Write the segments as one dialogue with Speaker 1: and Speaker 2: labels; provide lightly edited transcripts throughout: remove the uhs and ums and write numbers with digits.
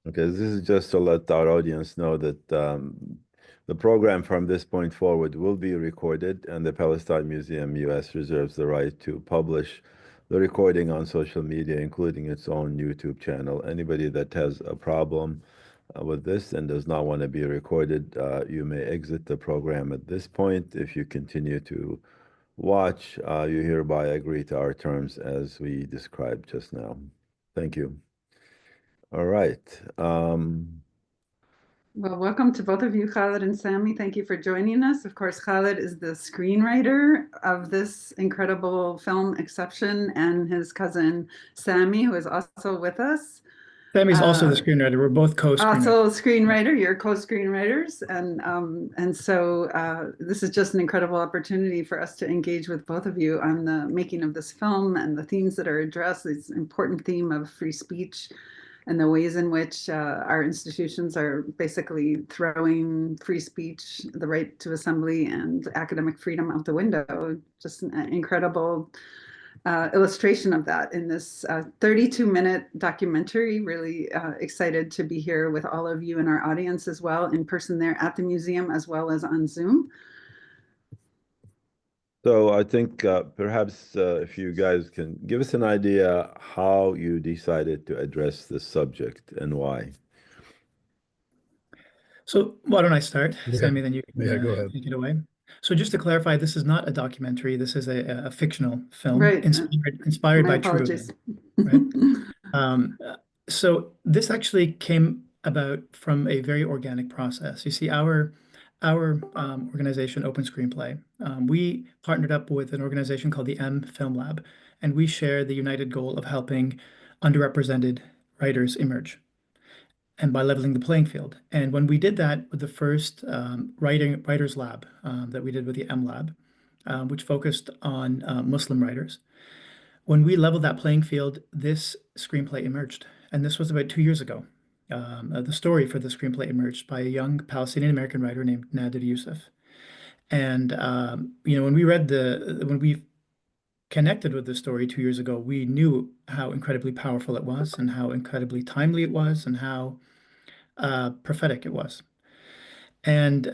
Speaker 1: Okay, this is just to let our audience know that the program from this point forward will be recorded, and the Palestine Museum US reserves the right to publish the recording on social media, including its own YouTube channel. Anybody that has a problem with this and does not want to be recorded, you may exit the program at this point. If you continue to watch, you hereby agree to our terms as we described just now. Thank you. All right.
Speaker 2: Well, welcome to both of you, Khalid and Sami. Thank you for joining us. Of course, Khalid is the screenwriter of this incredible film, Exception, and his cousin, Sami, who is also with us.
Speaker 3: Sammy's also the
Speaker 2: Uh,
Speaker 3: screenwriter. We're both co-screenwriters.
Speaker 2: Also screenwriter, you're co-screenwriters, and so this is just an incredible opportunity for us to engage with both of you on the making of this film and the themes that are addressed. This important theme of free speech and the ways in which our institutions are basically throwing free speech, the right to assembly, and academic freedom out the window. Just an incredible illustration of that in this 32-minute documentary. Really excited to be here with all of you in our audience as well, in person there at the museum, as well as on Zoom.
Speaker 1: So I think perhaps if you guys can give us an idea how you decided to address this subject and why.
Speaker 3: So why don't I start,
Speaker 4: Yeah.
Speaker 3: Sammy, then you can
Speaker 4: Yeah, go ahead.
Speaker 3: take it away. So just to clarify, this is not a documentary. This is a fictional film
Speaker 2: Right.
Speaker 3: inspired
Speaker 2: My
Speaker 3: by true
Speaker 2: apologies.
Speaker 3: events, right? Um, so this actually came about from a very organic process. You see, our organization, Open Screenplay, we partnered up with an organization called the M Film Lab, and we share the united goal of helping underrepresented writers emerge and by leveling the playing field. And when we did that with the first writers lab that we did with the M Lab, which focused on Muslim writers, when we leveled that playing field, this screenplay emerged. And this was about 2 years ago. The story for the screenplay emerged by a young Palestinian American writer named Nader Youssef. And when we connected with the story 2 years ago, we knew how incredibly powerful it was, and how incredibly timely it was, and how prophetic it was. And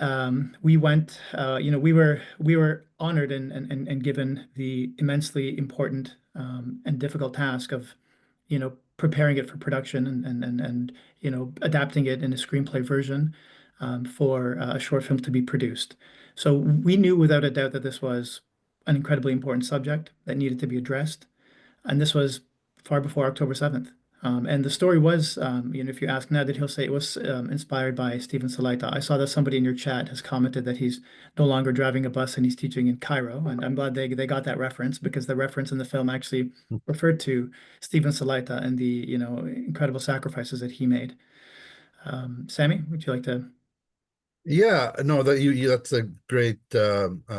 Speaker 3: we went, we were honored and given the immensely important and difficult task of, preparing it for production and adapting it in a screenplay version for a short film to be produced. So we knew without a doubt that this was an incredibly important subject that needed to be addressed. And this was far before October 7th. And the story was, if you ask Ned, he'll say it was inspired by Stephen Salaita. I saw that somebody in your chat has commented that he's no longer driving a bus and he's teaching in Cairo. And I'm glad they got that reference, because the reference in the film actually referred to Stephen Salaita and the, incredible sacrifices that he made. Sammy, would you like to?
Speaker 4: Yeah, no, that's a great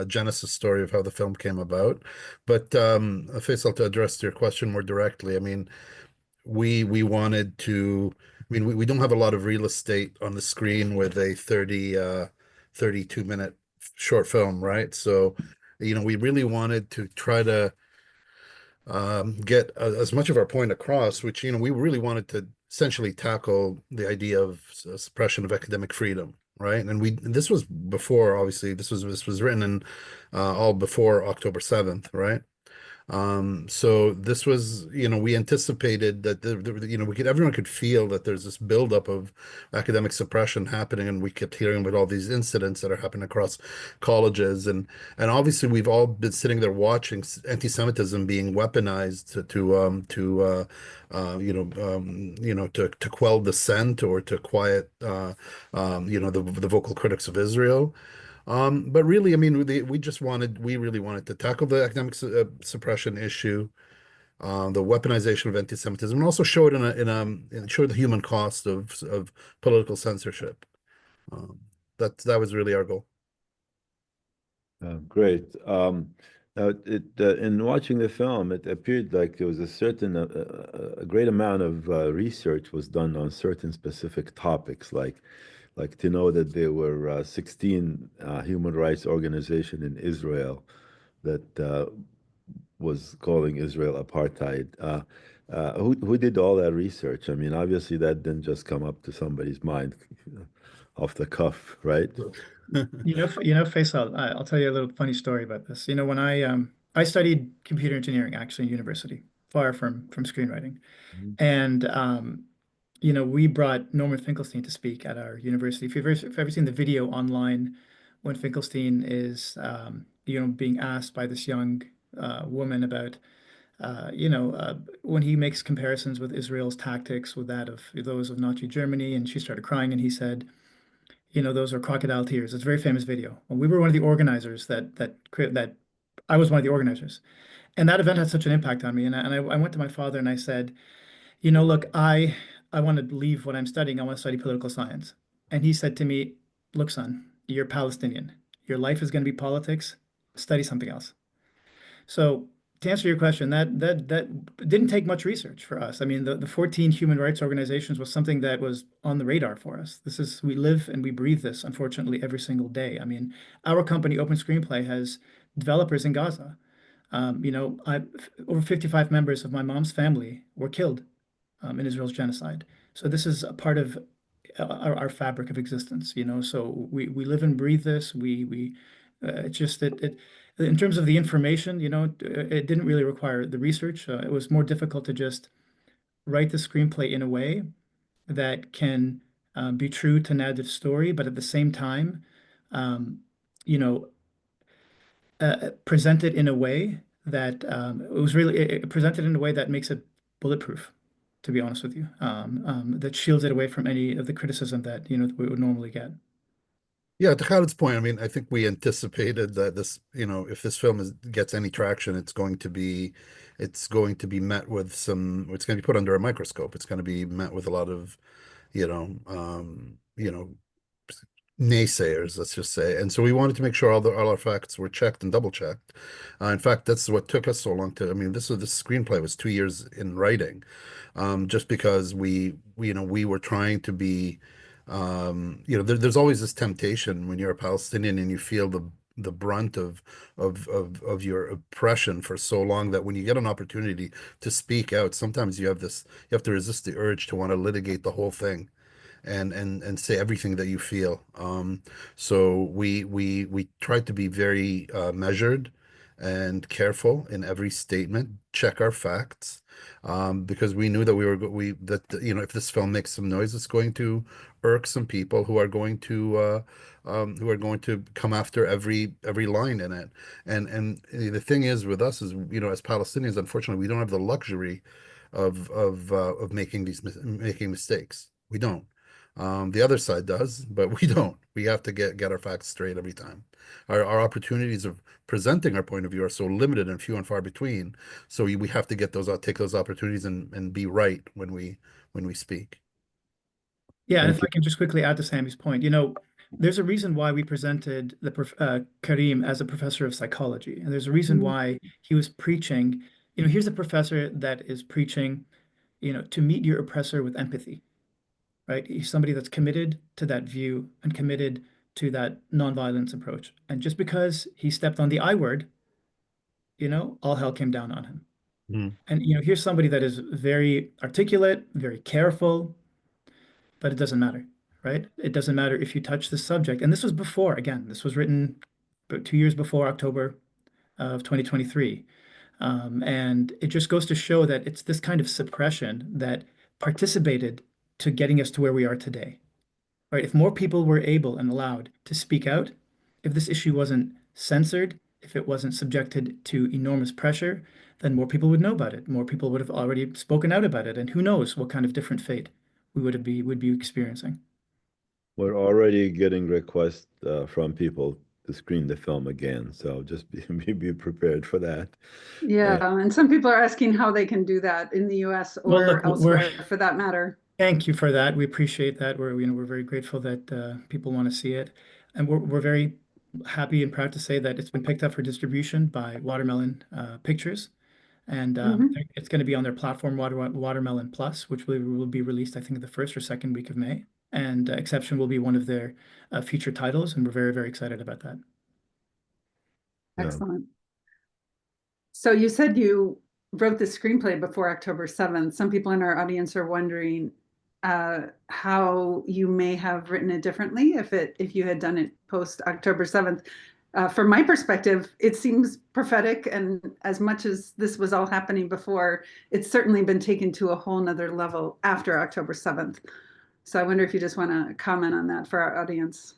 Speaker 4: genesis story of how the film came about. But Faisal, to address your question more directly, I mean, we wanted to, I mean, we don't have a lot of real estate on the screen with a 32-minute short film, right? So, we really wanted to try to get as much of our point across, which, we really wanted to essentially tackle the idea of suppression of academic freedom, right? And this was before, obviously, this was written in all before October 7th, right? So this was, we anticipated that everyone could feel that there's this buildup of academic suppression happening, and we kept hearing about all these incidents that are happening across colleges, and obviously we've all been sitting there watching anti-Semitism being weaponized to quell dissent or to quiet the vocal critics of Israel. But really, I mean, we really wanted to tackle the academic suppression issue, the weaponization of anti-Semitism, and also show it show the human cost of political censorship. That was really our goal.
Speaker 1: Great. Now, in watching the film, it appeared like there was a great amount of research was done on certain specific topics, like to know that there were 16 human rights organization in Israel that was calling Israel apartheid. Who did all that research? I mean, obviously that didn't just come up to somebody's mind off the cuff, right?
Speaker 3: Faisal, I'll tell you a little funny story about this. When I studied computer engineering actually in university, far from screenwriting,
Speaker 1: Mhm.
Speaker 3: and we brought Norman Finkelstein to speak at our university. If you've ever seen the video online when Finkelstein is being asked by this young woman about when he makes comparisons with Israel's tactics with that of those of Nazi Germany, and she started crying, and he said, those are crocodile tears. It's a very famous video. Well, we were one of the organizers that I was one of the organizers, and that event had such an impact on me. And I went to my father and I said, look, I want to leave what I'm studying. I want to study political science. And he said to me, look, son, you're Palestinian. Your life is going to be politics. Study something else. So to answer your question, that didn't take much research for us. I mean, the 14 human rights organizations was something that was on the radar for us. We live and we breathe this, unfortunately, every single day. I mean, our company, Open Screenplay, has developers in Gaza. Over 55 members of my mom's family were killed in Israel's genocide. So this is a part of our fabric of existence, So we live and breathe this. We it's just that it in terms of the information, it didn't really require the research. It was more difficult to just write the screenplay in a way that can be true to narrative story, but at the same time, um, you know, present it in a way that it presented in a way that makes it bulletproof, to be honest with you, that shields it away from any of the criticism that we would normally get.
Speaker 4: Yeah, to Khaled's point, I mean, I think we anticipated that this, if this film gets any traction, it's going to be met with it's going to be put under a microscope. It's going to be met with a lot of, you know, um, you know, naysayers, let's just say. And so we wanted to make sure all our facts were checked and double checked. In fact, that's what took us so long I mean, this screenplay was 2 years in writing, just because we were trying to be, there's always this temptation when you're a Palestinian and you feel the brunt of your oppression for so long, that when you get an opportunity to speak out, sometimes you have to resist the urge to want to litigate the whole thing and say everything that you feel. So we tried to be very measured and careful in every statement, check our facts, because we knew that if this film makes some noise, it's going to irk some people who are going to come after every line in it. And the thing is with us is, as Palestinians, unfortunately, we don't have the luxury of making mistakes. We don't. The other side does, but we don't. We have to get our facts straight every time. Our opportunities of presenting our point of view are so limited and few and far between. So we have to take those opportunities and be right when we speak.
Speaker 3: Yeah, and if
Speaker 1: Thank you.
Speaker 3: I can just quickly add to Sammy's point, there's a reason why we presented Karim as a professor of psychology, and there's a reason
Speaker 2: Mhm.
Speaker 3: why he was preaching. Here's a professor that is preaching, to meet your oppressor with empathy, right? He's somebody that's committed to that view and committed to that nonviolence approach. And just because he stepped on the I word, all hell came down on him.
Speaker 4: Mm.
Speaker 3: And here's somebody that is very articulate, very careful, but it doesn't matter, right? It doesn't matter if you touch the subject. And this was before, again, this was written about 2 years before October of 2023. And it just goes to show that it's this kind of suppression that participated to getting us to where we are today, right? If more people were able and allowed to speak out, if this issue wasn't censored, if it wasn't subjected to enormous pressure, then more people would know about it. More people would have already spoken out about it. And who knows what kind of different fate we would be experiencing.
Speaker 1: We're already getting requests from people to screen the film again, so just be prepared for that.
Speaker 2: Yeah, and some people are asking how they can do that in the US
Speaker 3: Well,
Speaker 2: or
Speaker 3: look,
Speaker 2: elsewhere for that matter.
Speaker 3: thank you for that. We appreciate that. We're very grateful that people want to see it, and we're very happy and proud to say that it's been picked up for distribution by Watermelon Pictures, and
Speaker 2: Mhm.
Speaker 3: it's going to be on their platform, Watermelon Plus, which will be released, I think, the first or second week of May. And Exception will be one of their feature titles, and we're very, very excited about that.
Speaker 1: Yeah.
Speaker 2: Excellent. So you said you wrote the screenplay before October 7th. Some people in our audience are wondering how you may have written it differently if you had done it post October 7th. From my perspective, it seems prophetic, and as much as this was all happening before, it's certainly been taken to a whole nother level after October 7th. So I wonder if you just want to comment on that for our audience.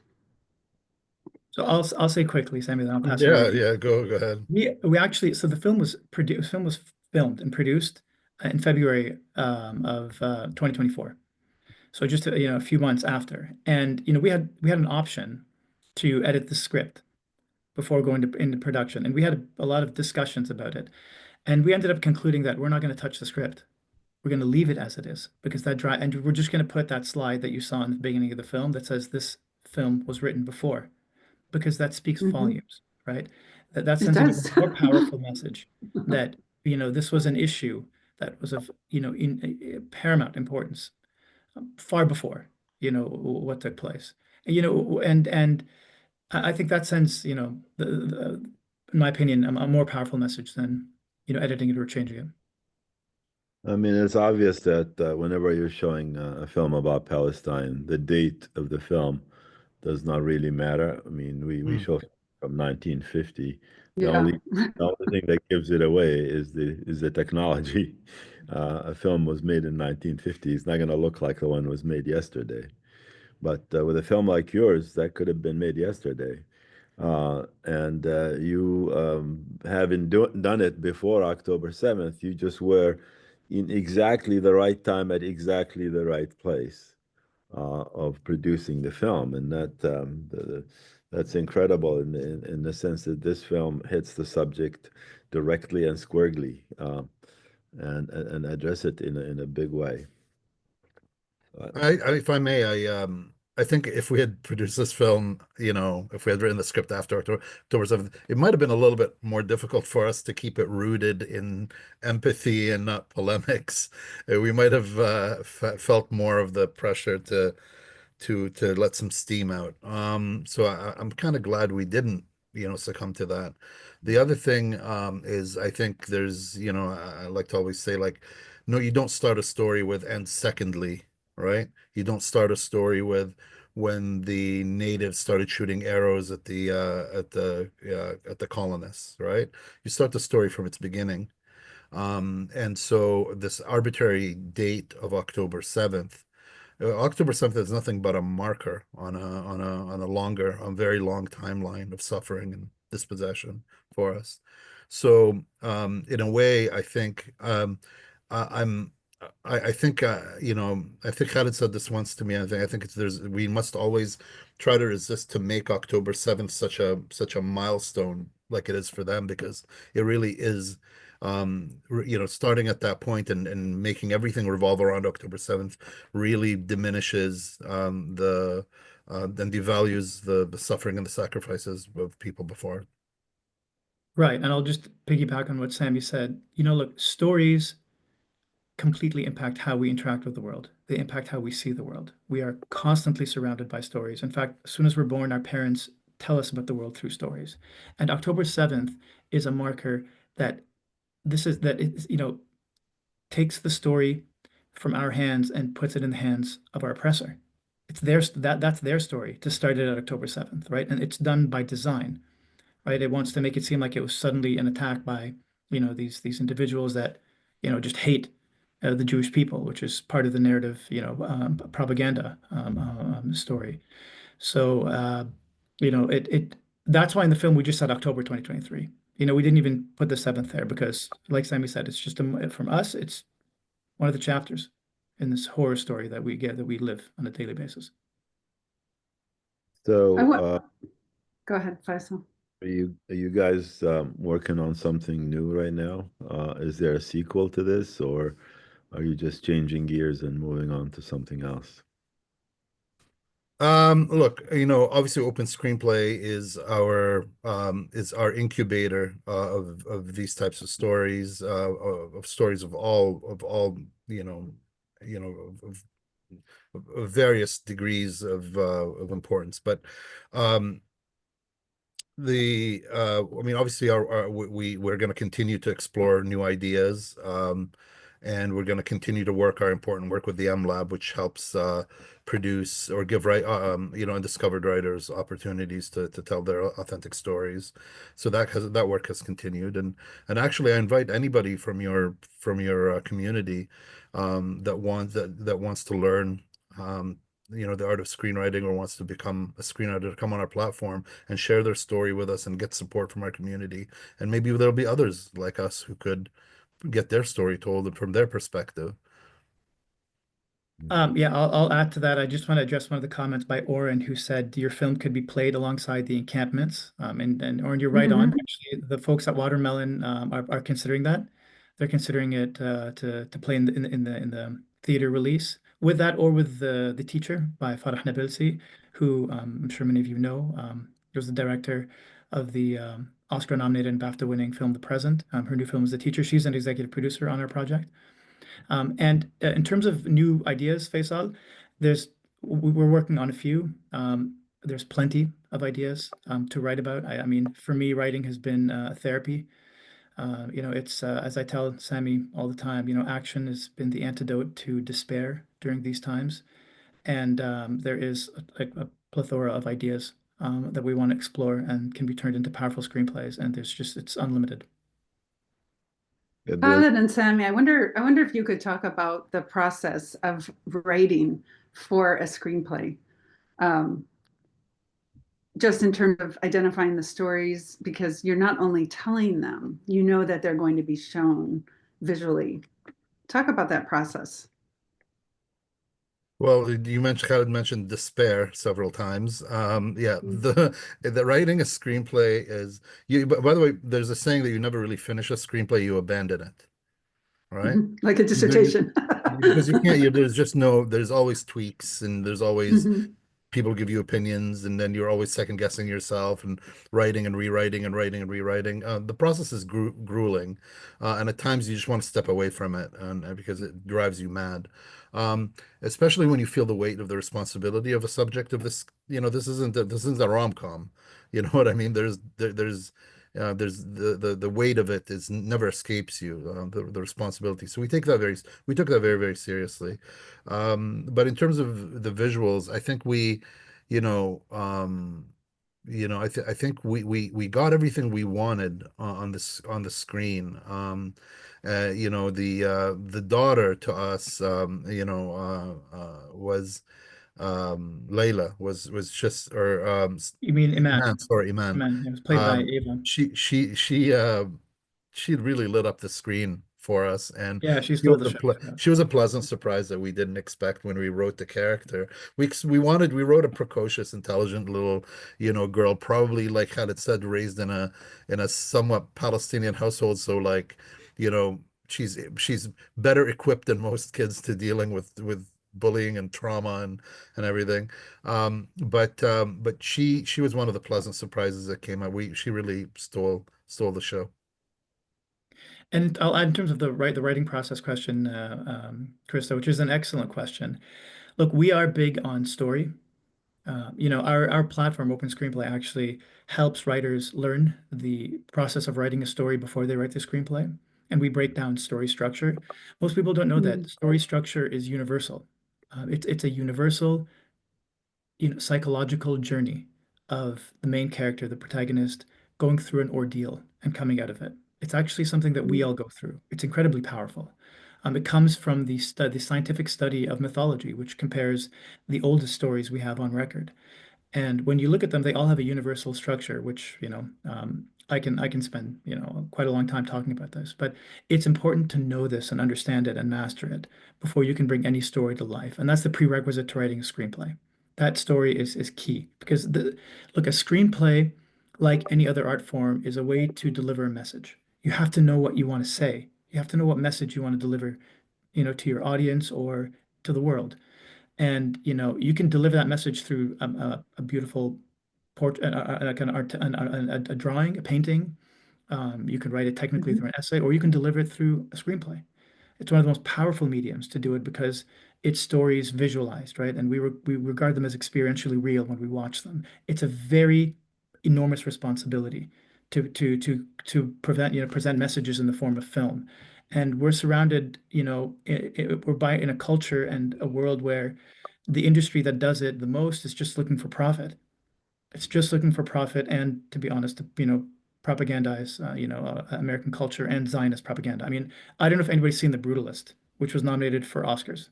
Speaker 3: So I'll say quickly, Sammy, then I'll pass it
Speaker 4: Yeah,
Speaker 3: over to you.
Speaker 4: yeah, go ahead.
Speaker 3: We actually, so the film was filmed and produced in February of 2024. So just a few months after, and we had an option to edit the script before going into production, and we had a lot of discussions about it, and we ended up concluding that we're not going to touch the script. We're going to leave it as it is because and we're just going to put that slide that you saw in the beginning of the film that says this film was written before, because that speaks volumes, right? That
Speaker 2: It
Speaker 3: sends an
Speaker 2: does.
Speaker 3: even more powerful message that this was an issue that was of in paramount importance far before what took place. And I think that sends in my opinion a more powerful message than editing it or changing it.
Speaker 1: I mean, it's obvious that whenever you're showing a film about Palestine, the date of the film does not really matter. I mean, we
Speaker 4: Mm.
Speaker 1: show from 1950. The
Speaker 2: Yeah.
Speaker 1: only thing that gives it away is the technology. A film was made in 1950. It's not going to look like the one was made yesterday. But with a film like yours, that could have been made yesterday. And you having done it before October 7th, you just were in exactly the right time at exactly the right place of producing the film, and that's incredible in the sense that this film hits the subject directly and squarely, and address it in a big way.
Speaker 4: If I may, I think if we had produced this film, if we had written the script after October 7th, it might have been a little bit more difficult for us to keep it rooted in empathy and not polemics. We might have felt more of the pressure to let some steam out. So I'm kind of glad we didn't, succumb to that. The other thing is I think there's, I like to always say like, no, you don't start a story with and secondly, right? You don't start a story with when the natives started shooting arrows at the colonists, right? You start the story from its beginning. And so this arbitrary date of October 7th. October 7th is nothing but a marker on a very long timeline of suffering and dispossession for us. So in a way, I think I, I'm I think I think Khaled said this once to me. I think we must always try to resist to make October 7th such a milestone like it is for them, because it really is starting at that point and making everything revolve around October 7th really diminishes and devalues the suffering and the sacrifices of people before.
Speaker 3: Right. And I'll just piggyback on what Sammy said. Look, stories completely impact how we interact with the world. They impact how we see the world. We are constantly surrounded by stories. In fact, as soon as we're born, our parents tell us about the world through stories. And October 7th is a marker that it takes the story from our hands and puts it in the hands of our oppressor. That's their story to start it at October 7th, right? And it's done by design, right? It wants to make it seem like it was suddenly an attack by, these individuals that, just hate the Jewish people, which is part of the narrative, propaganda story. So, it that's why in the film we just said October 2023. We didn't even put the 7th there because, like Sammy said, it's just from us, it's one of the chapters in this horror story that we live on a daily basis.
Speaker 1: So,
Speaker 2: Go ahead, Faisal.
Speaker 1: are you guys working on something new right now? Is there a sequel to this, or are you just changing gears and moving on to something else?
Speaker 4: Look, obviously Open Screenplay is our incubator of these types of stories, of stories of all, of various degrees of importance. But I mean, obviously, we're going to continue to explore new ideas, and we're going to continue to work our important work with the M Lab, which helps produce or give undiscovered writers opportunities to tell their authentic stories. So that work has continued, and actually, I invite anybody from your community that wants to learn. The art of screenwriting or wants to become a screenwriter to come on our platform and share their story with us and get support from our community. And maybe there'll be others like us who could get their story told from their perspective.
Speaker 3: Yeah, I'll add to that. I just want to address one of the comments by Oren, who said your film could be played alongside the encampments. And Oren, you're right on.
Speaker 2: Mhm.
Speaker 3: Actually, the folks at Watermelon are considering that. They're considering it to play in the theater release with that, or with the Teacher by Farah Nabilsi, who I'm sure many of you know. Was the director of the Oscar-nominated and BAFTA-winning film The Present. Her new film is The Teacher. She's an executive producer on our project. And in terms of new ideas, Faisal, we're working on a few. There's plenty of ideas to write about. I mean, for me, writing has been therapy. It's as I tell Sammy all the time, action has been the antidote to despair during these times. And there is a plethora of ideas that we want to explore and can be turned into powerful screenplays. And it's unlimited.
Speaker 1: Yeah,
Speaker 2: Khaled and Sammy, I wonder if you could talk about the process of writing for a screenplay. Um, just in terms of identifying the stories, because you're not only telling them, you know that they're going to be shown visually. Talk about that process.
Speaker 4: Well, Khaled mentioned despair several times. Yeah, the writing a screenplay is you. By the way, there's a saying that you never really finish a screenplay, you abandon it. All right.
Speaker 2: Like a dissertation.
Speaker 4: Because you can't, there's always tweaks and there's always
Speaker 2: Mhm.
Speaker 4: people give you opinions, and then you're always second guessing yourself and writing and rewriting and writing and rewriting. The process is grueling, and at times you just want to step away from it, and because it drives you mad. Especially when you feel the weight of the responsibility of a subject of this. This isn't a rom-com. You know what I mean? There's the weight of it is never escapes you, the responsibility. So we took that very, very seriously. But in terms of the visuals, I think you know, um, I think we got everything we wanted on the screen. The daughter to us, was Layla was just or
Speaker 3: You mean
Speaker 4: Iman,
Speaker 3: Iman?
Speaker 4: sorry, Iman.
Speaker 3: Iman. It was played by
Speaker 4: Um,
Speaker 3: Ava.
Speaker 4: she really lit up the screen for us, and
Speaker 3: Yeah, she stole the show. Yeah.
Speaker 4: she was a pleasant surprise that we didn't expect when we wrote the character. We wrote a precocious, intelligent little, girl, probably like had it said, raised in a somewhat Palestinian household, so like, she's better equipped than most kids to dealing with bullying and trauma and everything. But she was one of the pleasant surprises that came out. She really stole the show.
Speaker 3: And I'll add in terms of the writing process question, Krista, which is an excellent question. Look, we are big on story. Our platform, Open Screenplay, actually helps writers learn the process of writing a story before they write the screenplay. And we break down story structure. Most people don't know that
Speaker 2: Mhm.
Speaker 3: story structure is universal. It's a universal, psychological journey of the main character, the protagonist, going through an ordeal and coming out of it. It's actually something that we all go through. It's incredibly powerful. It comes from the scientific study of mythology, which compares the oldest stories we have on record. And when you look at them, they all have a universal structure, which, I can spend, quite a long time talking about this, but it's important to know this and understand it and master it before you can bring any story to life. And that's the prerequisite to writing a screenplay. That story is key because look, a screenplay, like any other art form, is a way to deliver a message. You have to know what you want to say. You have to know what message you want to deliver, to your audience or to the world. And you can deliver that message through a beautiful portrait, like an art, a drawing, a painting. You can write it technically
Speaker 2: Mhm.
Speaker 3: through an essay, or you can deliver it through a screenplay. It's one of the most powerful mediums to do it because it's stories visualized, right? And we regard them as experientially real when we watch them. It's a very enormous responsibility to present messages in the form of film. And we're surrounded, we're in a culture and a world where the industry that does it the most is just looking for profit. It's just looking for profit and, to be honest, propagandize, American culture and Zionist propaganda. I mean, I don't know if anybody's seen The Brutalist, which was nominated for Oscars.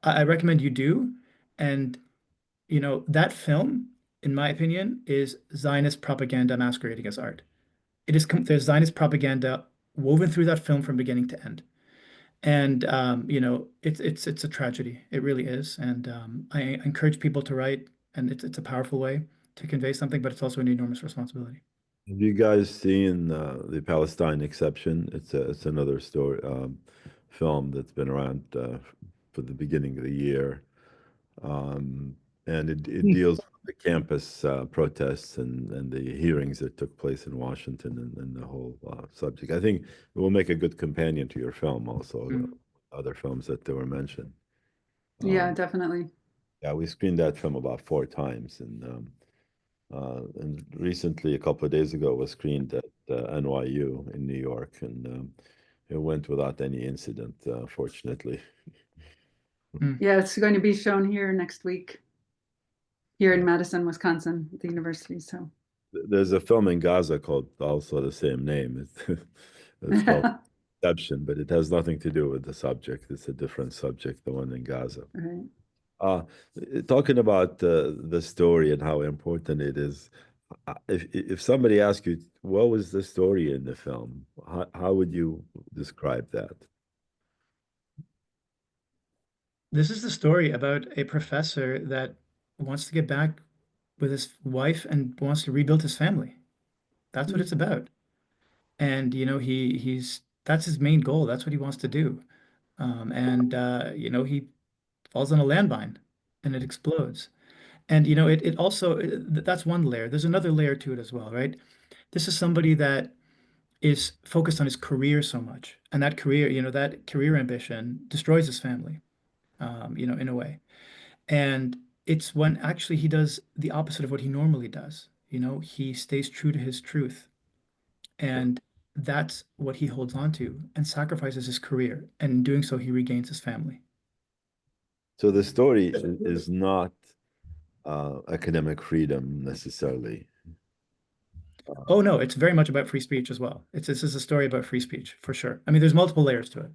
Speaker 3: I recommend you do. And, that film, in my opinion, is Zionist propaganda masquerading as art. There's Zionist propaganda woven through that film from beginning to end. And it's a tragedy. It really is. And I encourage people to write, and it's a powerful way to convey something, but it's also an enormous responsibility.
Speaker 1: Have you guys seen the Palestine Exception? It's another story film that's been around for the beginning of the year, um, and it deals with the campus protests and the hearings that took place in Washington and the whole subject. I think it will make a good companion to your film, also
Speaker 3: Mm.
Speaker 1: other films that were mentioned.
Speaker 2: Yeah,
Speaker 1: Um,
Speaker 2: definitely.
Speaker 1: yeah, we screened that film about 4 times, and recently, a couple of days ago, it was screened at NYU in New York, and it went without any incident, fortunately.
Speaker 3: Mm.
Speaker 2: Yeah, it's going to be shown here next week, here in Madison, Wisconsin, at the university. So
Speaker 1: There's a film in Gaza called also the same name. It's called Exception, but it has nothing to do with the subject. It's a different subject, the one in Gaza.
Speaker 2: Right.
Speaker 1: Uh, Talking about the story and how important it is, if somebody asks you, what was the story in the film? How would you describe that?
Speaker 3: This is the story about a professor that wants to get back with his wife and wants to rebuild his family. That's what it's about. And he's that's his main goal. That's what he wants to do. And he falls on a landmine and it explodes. And it also that's one layer. There's another layer to it as well, right? This is somebody that is focused on his career so much, and that career ambition destroys his family, in a way. And it's when actually he does the opposite of what he normally does. He stays true to his truth, and that's what he holds on to and sacrifices his career. And in doing so, he regains his family.
Speaker 1: So the story is not academic freedom necessarily.
Speaker 3: Oh no, it's very much about free speech as well. This is a story about free speech for sure. I mean, there's multiple layers to it.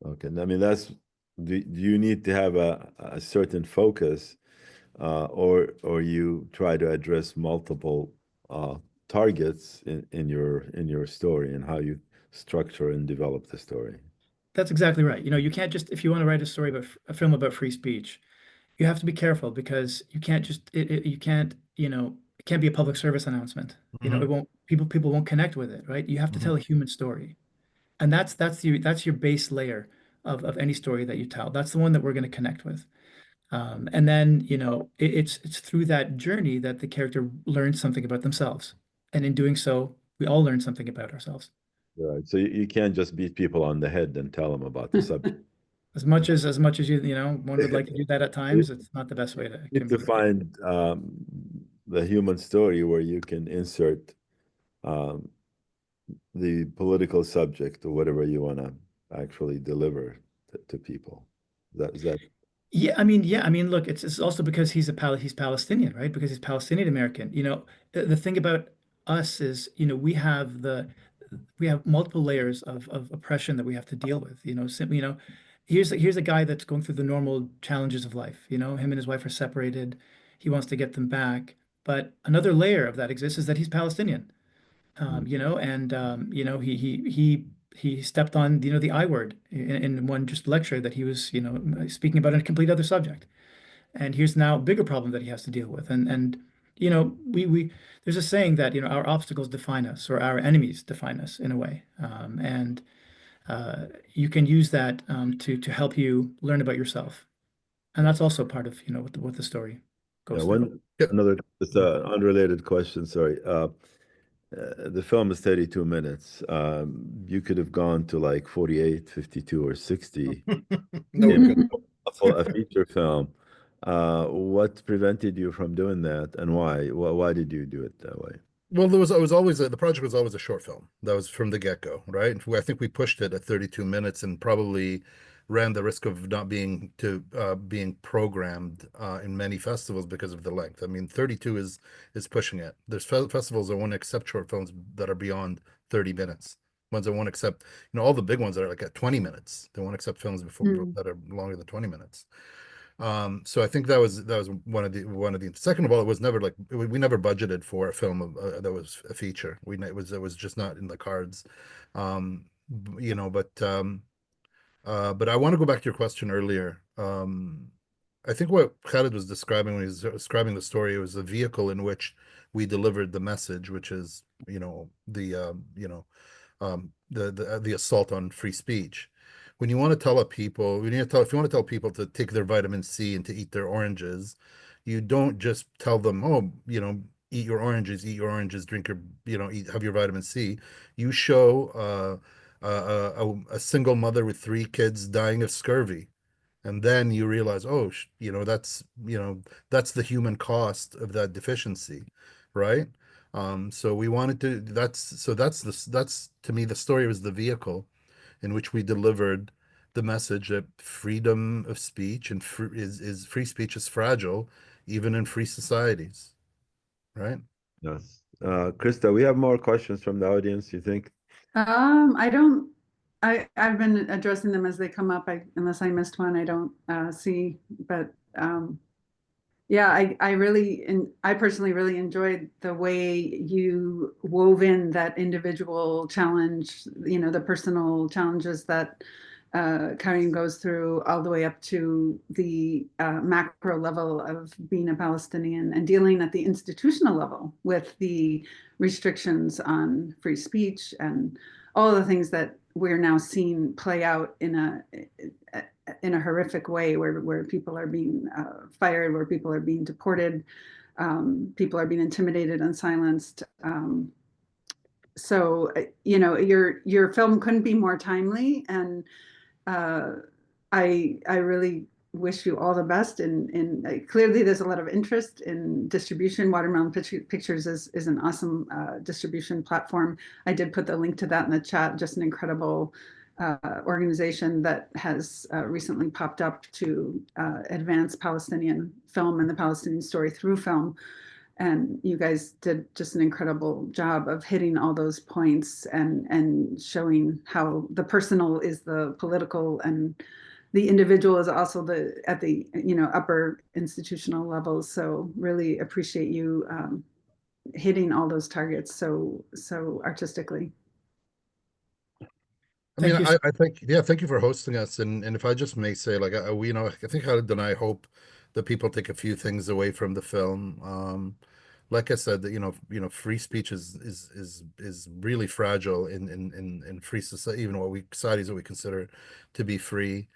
Speaker 1: Okay, I mean do you need to have a certain focus, or you try to address multiple targets in your story and how you structure and develop the story?
Speaker 3: That's exactly right. You can't just, if you want to write a story about a film about free speech, you have to be careful because you can't just you can't it can't be a public service announcement. It won't people won't connect with it, right? You have to tell a human story, and that's your base layer of any story that you tell. That's the one that we're going to connect with. And then it's through that journey that the character learns something about themselves, and in doing so, we all learn something about ourselves.
Speaker 1: Right. So you can't just beat people on the head and tell them about the subject.
Speaker 3: As much as one would like to do that at times, it's not the best way to
Speaker 1: You need to
Speaker 3: convey.
Speaker 1: find the human story where you can insert um, the political subject or whatever you want to actually deliver to people. Is that
Speaker 3: Yeah, I mean, look, it's also because he's Palestinian, right? Because he's Palestinian American. The thing about us is, we have multiple layers of oppression that we have to deal with. Here's a guy that's going through the normal challenges of life. Him and his wife are separated. He wants to get them back, but another layer of that exists is that he's Palestinian. And he stepped on the I word in one just lecture that he was speaking about a complete other subject, and here's now a bigger problem that he has to deal with, and we there's a saying that our obstacles define us or our enemies define us in a way, and you can use that to help you learn about yourself, and that's also part of what the story
Speaker 1: yeah,
Speaker 3: goes through.
Speaker 1: another just unrelated question, sorry. The film is 32 minutes. You could have gone to like 48, 52, or 60.
Speaker 4: No, we
Speaker 1: Maybe
Speaker 4: couldn't.
Speaker 1: a feature film. What prevented you from doing that, and why? Why did you do it that way?
Speaker 4: Well, it was always the project was always a short film. That was from the get-go, right? I think we pushed it at 32 minutes and probably ran the risk of not being programmed in many festivals because of the length. I mean, 32 is pushing it. There's festivals that won't accept short films that are beyond 30 minutes. Ones that won't accept, all the big ones that are like at 20 minutes. They won't accept films that are longer than 20 minutes. So I think that was one of the second of all, it was never like we never budgeted for a film that was a feature. It was just not in the cards. Um, you know, but I want to go back to your question earlier. I think what Khaled was describing when he was describing the story, it was the vehicle in which we delivered the message, which is, the assault on free speech. When you want to tell people, if you want to tell people to take their vitamin C and to eat their oranges, you don't just tell them, oh, eat your oranges, drink your, have your vitamin C. You show a single mother with 3 kids dying of scurvy, and then you realize, oh, that's the human cost of that deficiency, right? So we wanted to. That's to me the story was the vehicle in which we delivered the message that freedom of speech and free speech is fragile, even in free societies, right?
Speaker 1: Yes. Krista, we have more questions from the audience, you think?
Speaker 2: I don't, I've been addressing them as they come up. Unless I missed one, I don't see, but yeah, I personally really enjoyed the way you wove in that individual challenge, the personal challenges that Karim goes through all the way up to the macro level of being a Palestinian and dealing at the institutional level with the restrictions on free speech and all the things that we're now seeing play out in a horrific way where people are being fired, where people are being deported, people are being intimidated and silenced. So, your film couldn't be more timely, and uh, I really wish you all the best. And clearly, there's a lot of interest in distribution. Watermelon Pictures is an awesome distribution platform. I did put the link to that in the chat. Just an incredible organization that has recently popped up to advance Palestinian film and the Palestinian story through film. And you guys did just an incredible job of hitting all those points and showing how the personal is the political and the individual is also at the upper institutional levels. So really appreciate you hitting all those targets so artistically.
Speaker 4: I mean,
Speaker 3: Thank you.
Speaker 4: I think, yeah, thank you for hosting us. And if I just may say, like, I think Khaled and I hope that people take a few things away from the film. Like I said, that free speech is really fragile in free society, even what societies that we consider to be free.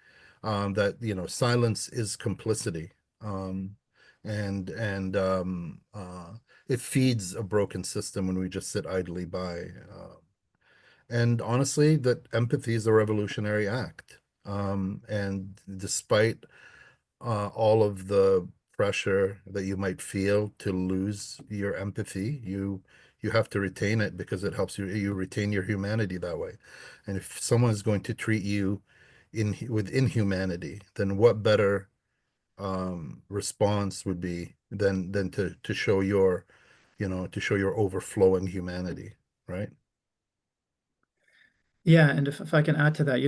Speaker 4: That silence is complicity, and it feeds a broken system when we just sit idly by. And honestly, that empathy is a revolutionary act. And despite all of the pressure that you might feel to lose your empathy, you have to retain it because it helps you retain your humanity that way. And if someone is going to treat you with inhumanity, then what better response would be than to show your overflowing humanity, right?
Speaker 3: Yeah, and if I can add to that,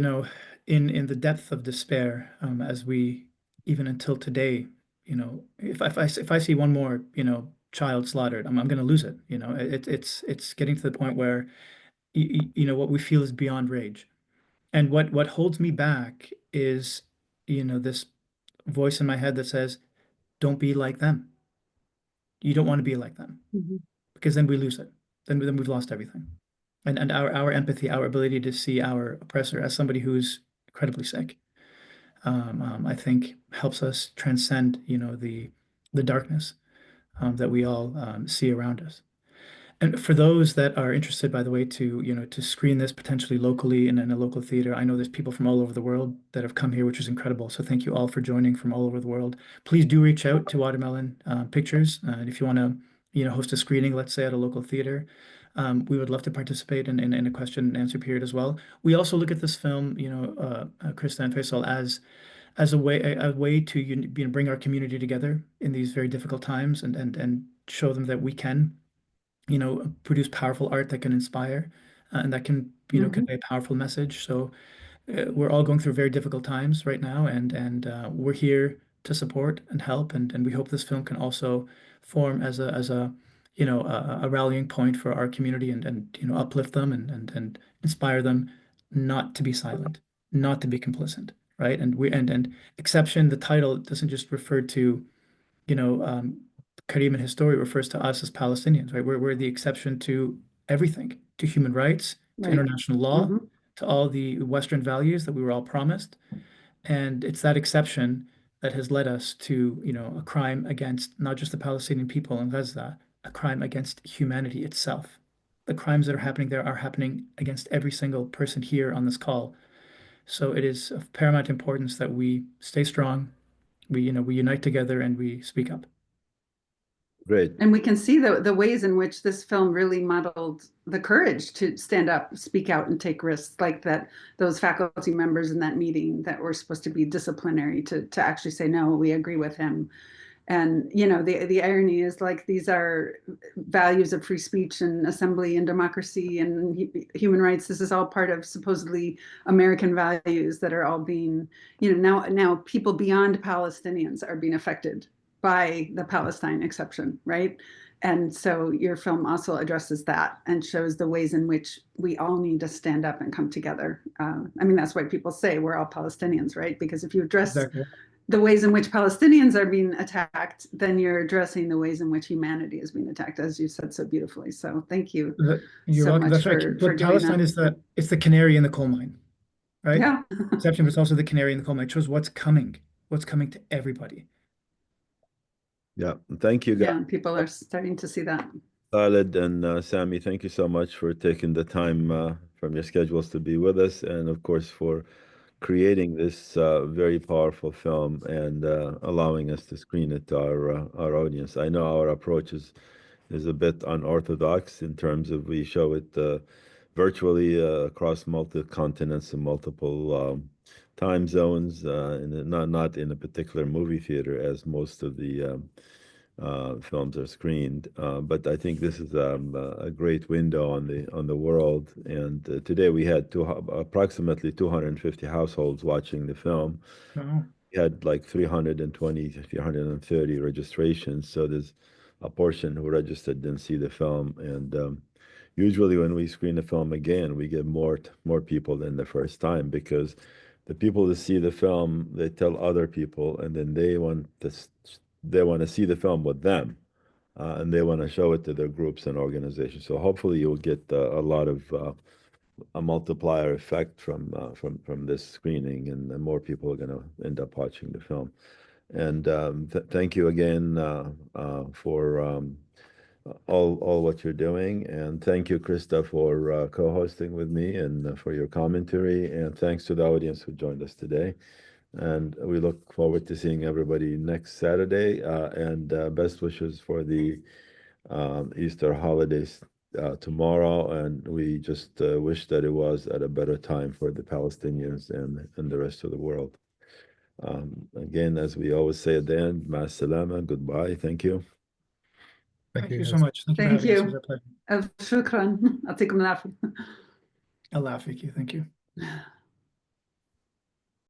Speaker 3: in the depth of despair, as we even until today, if I see one more, child slaughtered, I'm going to lose it. It's getting to the point where what we feel is beyond rage, and what holds me back is this voice in my head that says, "Don't be like them. You don't want to be like them,"
Speaker 2: Mhm.
Speaker 3: because then we lose it. Then we've lost everything. And our empathy, our ability to see our oppressor as somebody who's incredibly sick, I think helps us transcend, the darkness that we all see around us. And for those that are interested, by the way, to screen this potentially locally in a local theater, I know there's people from all over the world that have come here, which is incredible. So thank you all for joining from all over the world. Please do reach out to Watermelon Pictures, and if you want to, host a screening, let's say at a local theater, we would love to participate in a question and answer period as well. We also look at this film, Krista and Faisal, as a way to bring our community together in these very difficult times, and show them that we can produce powerful art that can inspire, and that can, convey a powerful message. So we're all going through very difficult times right now, and we're here to support and help, and we hope this film can also form as a rallying point for our community, and uplift them, and inspire them not to be silent, not to be complicit, right? And exception, the title doesn't just refer to, you know, um, Karim and his story refers to us as Palestinians, right? We're the exception to everything, to human rights, to
Speaker 2: Right.
Speaker 3: international law,
Speaker 2: hmm
Speaker 3: to all the Western values that we were all promised. And it's that exception that has led us to, a crime against not just the Palestinian people in Gaza, a crime against humanity itself. The crimes that are happening there are happening against every single person here on this call. So it is of paramount importance that we stay strong, we unite together, and we speak up.
Speaker 1: Great.
Speaker 2: And we can see the ways in which this film really modeled the courage to stand up, speak out, and take risks, like those faculty members in that meeting that were supposed to be disciplinary to actually say, no, we agree with him. And the irony is, like, these are values of free speech and assembly and democracy and human rights. This is all part of supposedly American values that are all being, now people beyond Palestinians are being affected by the Palestine exception, right? And so your film also addresses that and shows the ways in which we all need to stand up and come together. That's why people say we're all Palestinians, right? Because if you address
Speaker 3: Exactly.
Speaker 2: the ways in which Palestinians are being attacked, then you're addressing the ways in which humanity is being attacked, as you said so beautifully. So thank you
Speaker 3: You're
Speaker 2: so
Speaker 3: welcome.
Speaker 2: much
Speaker 3: That's right.
Speaker 2: for
Speaker 3: But
Speaker 2: doing
Speaker 3: Palestine
Speaker 2: that.
Speaker 3: it's the canary in the coal mine, right?
Speaker 2: Yeah.
Speaker 3: Exception, but it's also the canary in the coal mine. It shows what's coming to everybody.
Speaker 1: Yeah. Thank you, guys.
Speaker 2: Yeah, people are starting to see that.
Speaker 1: Khaled and Sammy, thank you so much for taking the time from your schedules to be with us, and of course for creating this very powerful film and allowing us to screen it to our audience. I know our approach is a bit unorthodox in terms of we show it virtually across multiple continents and multiple time zones, and not in a particular movie theater as most of the films are screened. But I think this is a great window on the world. And today we had approximately 250 households watching the film.
Speaker 3: Wow.
Speaker 1: We had like 320, 330 registrations. So there's a portion who registered didn't see the film. And usually when we screen the film again, we get more people than the first time, because the people that see the film, they tell other people, and then they want to see the film with them, and they want to show it to their groups and organizations. So hopefully you'll get a lot of a multiplier effect from this screening, and more people are going to end up watching the film. And thank you again for all what you're doing, and thank you, Krista, for co-hosting with me, and for your commentary, and thanks to the audience who joined us today. And we look forward to seeing everybody next Saturday. And best wishes for the Easter holidays tomorrow. And we just wish that it was at a better time for the Palestinians and the rest of the world. Again, as we always say at the end, ma salama, goodbye. Thank you.
Speaker 3: Thank you so much. Thank you for
Speaker 2: Thank
Speaker 3: having us. It
Speaker 2: you.
Speaker 3: was our pleasure.
Speaker 2: شكرا. يعطيكم العافية.
Speaker 3: Allah Yafiki. Thank you.